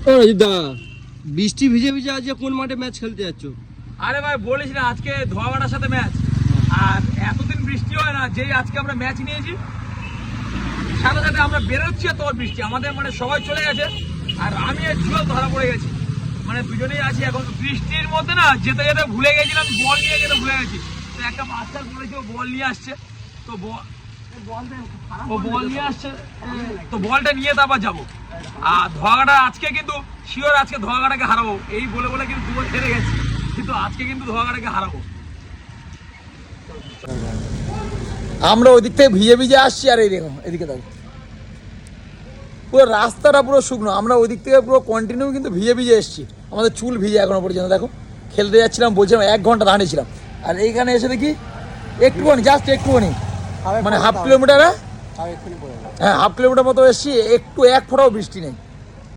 ও রাজুদা, বৃষ্টি ভিজে ভিজে আজকে কোন মাঠে ম্যাচ খেলতে যাচ্ছ? আরে ভাই বলিস না, আজকে ধোয়াবাড়ার সাথে ম্যাচ। আর এতদিন বৃষ্টি হয় না, যেই আজকে আমরা ম্যাচ নিয়েছি সাথে সাথে আমরা বেরোচ্ছি তোর বৃষ্টি আমাদের মানে সবাই চলে গেছে। আর আমি আর জুয়েল ধরা পড়ে গেছি, মানে দুজনেই আছি এখন বৃষ্টির মধ্যে না। যেতে যেতে ভুলে গেছিলাম, বল নিয়ে যেতে ভুলে গেছি। তো একটা বাচ্চা বলেছে ও বল নিয়ে আসছে, তো ও বল নিয়ে আসছে, তো বলটা নিয়ে তারপর যাবো। আর ধোয়াঘাটা আজকে কিন্তু শিওর, আজকে ধোয়াঘাটাকে হারাবো। এই বলে বলে কিন্তু দুবার হেরে গেছি, কিন্তু আজকে কিন্তু ধোয়াঘাটাকে হারাবো। আমরা ওই দিক থেকে ভিজে ভিজে আসছি, আর এই দেখো এদিকে দেখো পুরো রাস্তাটা পুরো শুকনো। আমরা ওই দিক থেকে পুরো কন্টিনিউ কিন্তু ভিজে ভিজে এসেছি, আমাদের চুল ভিজে এখনো পর্যন্ত। দেখো খেলতে যাচ্ছিলাম, বলছিলাম 1 ঘন্টা দাঁড়িয়েছিলাম, আর এইখানে এসে দেখি একটুখানি, জাস্ট একটুখানি, মানে হাফ কিলোমিটার, হ্যাঁ হাফ কিলোমিটার মতো এসেছি, একটু 1 ফোঁটাও বৃষ্টি নেই।